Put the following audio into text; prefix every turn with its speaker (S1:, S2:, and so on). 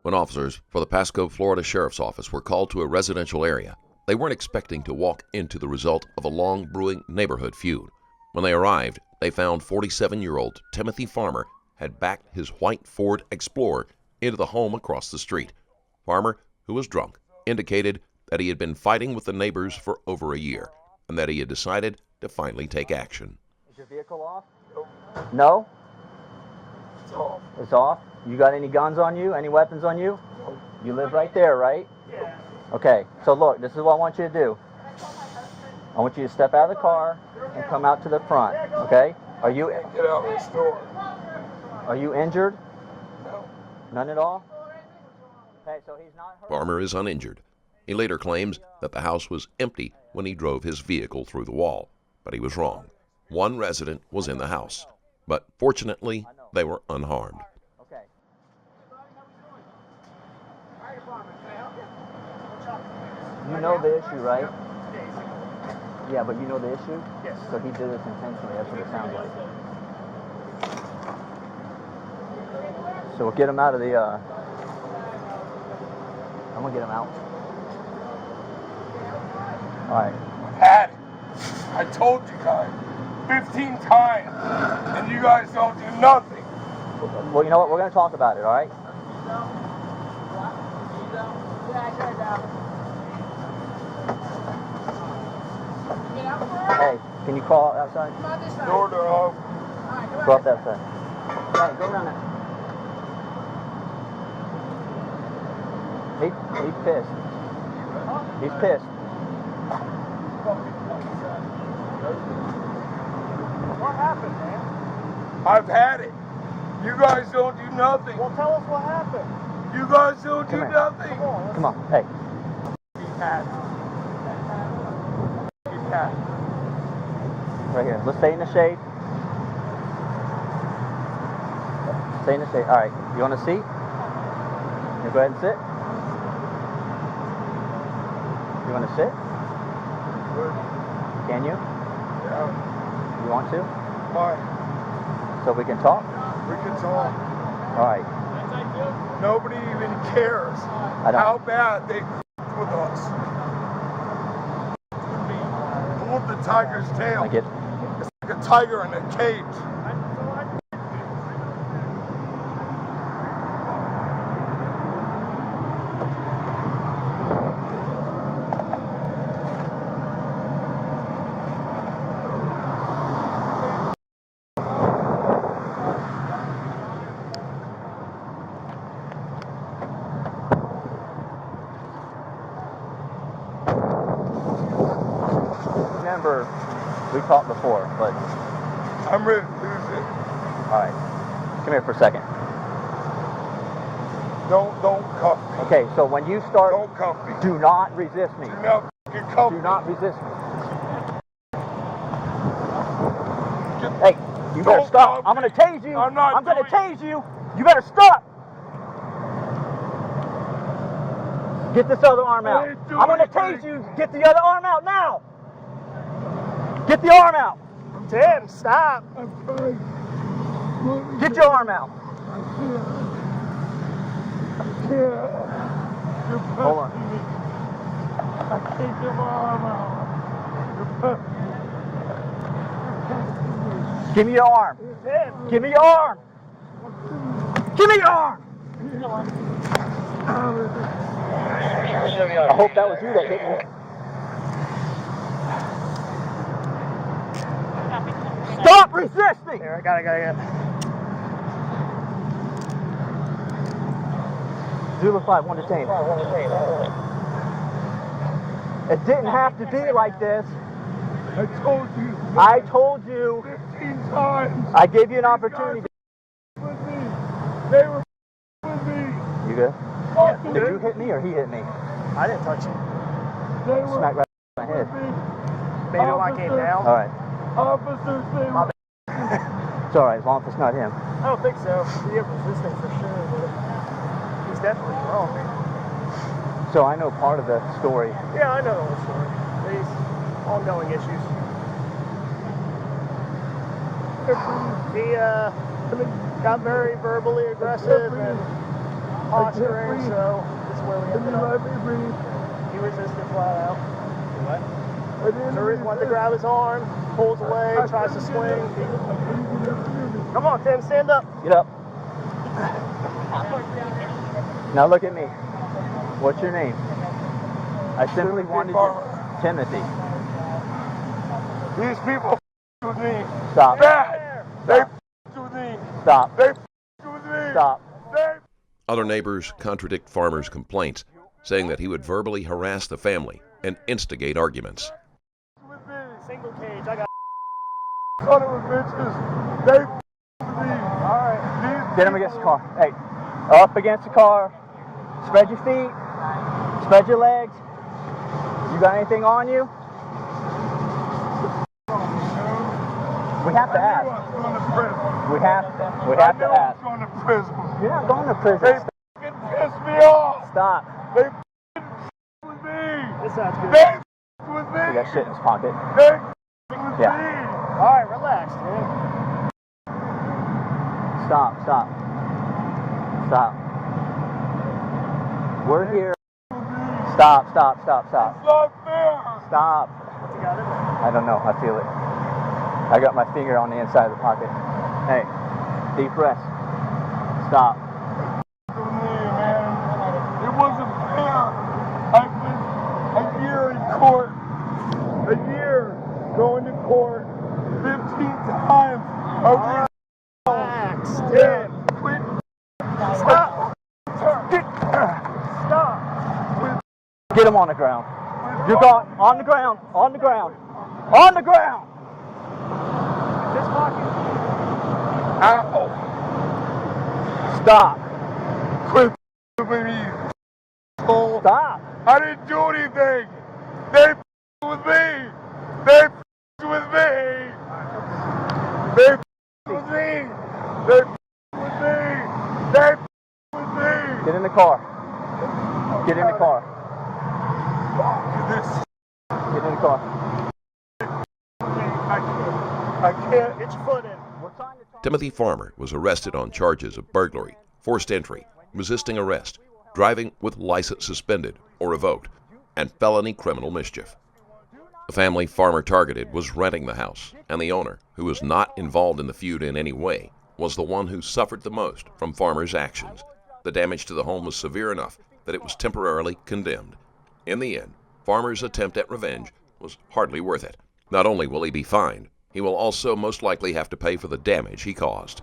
S1: When officers for the Pasco Florida Sheriff's Office were called to a residential area, they weren't expecting to walk into the result of a long-brewing neighborhood feud. When they arrived, they found 47-year-old Timothy Farmer had backed his white Ford Explorer into the home across the street. Farmer, who was drunk, indicated that he had been fighting with the neighbors for over a year and that he had decided to finally take action.
S2: Is your vehicle off? No?
S3: It's off.
S2: It's off? You got any guns on you? Any weapons on you? You live right there, right?
S3: Yeah.
S2: Okay, so look, this is what I want you to do. I want you to step out of the car and come out to the front, okay? Are you...
S3: Get out of the store.
S2: Are you injured?
S3: No.
S2: None at all? Okay, so he's not hurt.
S1: Farmer is uninjured. He later claims that the house was empty when he drove his vehicle through the wall, but he was wrong. One resident was in the house, but fortunately, they were unharmed.
S2: Okay. You know the issue, right? Yeah, but you know the issue?
S3: Yes.
S2: So he did this intentionally, that's what it sounds like. So we'll get him out of the, I'm gonna get him out. All right.
S3: Had it. I told you guys 15 times, and you guys don't do nothing.
S2: Well, you know what? We're gonna talk about it, all right? Hey, can you crawl outside?
S3: Door to open.
S2: Go up that side. Hey, go around there. He's pissed. He's pissed.
S4: What happened, man?
S3: I've had it. You guys don't do nothing.
S4: Well, tell us what happened.
S3: You guys don't do
S2: Come here.
S3: nothing.
S2: Come on, hey.
S3: He's had it. He's had it.
S2: Right here. Let's stay in the shade. Stay in the shade. All right. You want a seat? You go ahead and sit. You want to sit? Can you?
S3: Yeah.
S2: You want to?
S3: Why?
S2: So we can talk?
S3: We can talk.
S2: All right.
S3: Nobody even cares
S2: I don't.
S3: how bad they with us. Pulled the tiger's tail.
S2: I get.
S3: It's like a tiger in a cage.
S2: Remember, we talked before, but
S3: I'm ready to lose it.
S2: all right. Come here for a second.
S3: Don't cuff me.
S2: Okay, so when you start,
S3: Don't cuff me.
S2: do not resist me.
S3: Do not fucking cuff
S2: Do
S3: me.
S2: not resist me. Hey, you better
S3: Don't
S2: stop.
S3: cuff
S2: I'm gonna
S3: me.
S2: tase you.
S3: I'm not
S2: gonna
S3: doing
S2: tase you. You better stop. Get this other arm out.
S3: I ain't doing
S2: I'm gonna
S3: anything.
S2: tase you. Get the other arm out now. Get the arm out.
S4: Tim, stop.
S3: I'm trying.
S2: Get your arm out.
S3: You're
S2: Hold on.
S3: pushing me. I can't get my arm out. You're pushing me.
S2: Give me your arm.
S4: Tim.
S2: Give me your arm. Give me your arm. I hope that was you that hit me. Stop resisting!
S4: Here, I got it.
S2: Zulu 5, 1 detained. It didn't have to be like this.
S3: I told you.
S2: I told you.
S3: 15 times.
S2: I gave you an opportunity.
S3: With me. They were with me.
S2: You good?
S3: Fuck
S2: Did you hit me or he hit me?
S4: I didn't touch you.
S3: They were
S2: Smack right in my head.
S3: with me.
S4: Maybe when I came down.
S2: All right.
S3: Officers, they were.
S2: It's all right, as long as it's not him.
S4: I don't think so. He was resisting for sure, but he's definitely wrong.
S2: So I know part of the story.
S4: Yeah, I know the whole story. These ongoing issues. He got very verbally aggressive and posturing, so this is where we ended up. He resisted flat out.
S3: What?
S4: So Riz wanted to grab his arm, pulls away, tries to swing. Come on, Tim, stand up.
S2: Get up. Now look at me. What's your name? I simply wanted to... Timothy.
S3: These people with me.
S2: Stop.
S3: Bad. They with me.
S2: Stop.
S3: They with me.
S2: Stop.
S3: They
S1: Other neighbors contradict Farmer's complaints, saying that he would verbally harass the family and instigate arguments.
S3: with me.
S4: Single cage, I got.
S3: Son of a bitches. They with me.
S4: Alright.
S2: Get him against the car. Hey, up against the car. Spread your feet. Spread your legs. You got anything on you? We have to ask. We have to ask.
S3: Going to prison.
S2: You're not going to
S3: They
S2: prison.
S3: fucking piss me off.
S2: Stop.
S3: They with me.
S4: This sounds good.
S3: They with me.
S2: He got shit in his pocket.
S3: They with
S2: Yeah.
S3: me.
S4: Alright, relax, Tim.
S2: Stop. We're here. Stop.
S3: It's not fair.
S2: Stop.
S4: What's he got in there?
S2: I don't know. I feel it. I got my finger on the inside of the pocket. Hey, deep breath. Stop.
S3: To me, man. It wasn't fair. I've been a year in court. A year going to court 15 times.
S4: Relax, Tim.
S3: Quit.
S4: Stop. Stop.
S2: Get him on the ground. You're going on the ground. On the ground. On the ground.
S4: This pocket.
S3: Ow.
S2: Stop.
S3: Quit with me. Oh,
S2: Stop.
S3: I didn't do anything. They with me. They with me. They with me. They with me. They with me.
S2: Get in the car. Get in the car.
S3: This.
S2: Get in the car.
S3: I can't.
S4: Get your foot in.
S1: Timothy Farmer was arrested on charges of burglary, forced entry, resisting arrest, driving with license suspended or revoked, and felony criminal mischief. The family Farmer targeted was renting the house, and the owner, who was not involved in the feud in any way, was the one who suffered the most from Farmer's actions. The damage to the home was severe enough that it was temporarily condemned. In the end, Farmer's attempt at revenge was hardly worth it. Not only will he be fined, he will also most likely have to pay for the damage he caused.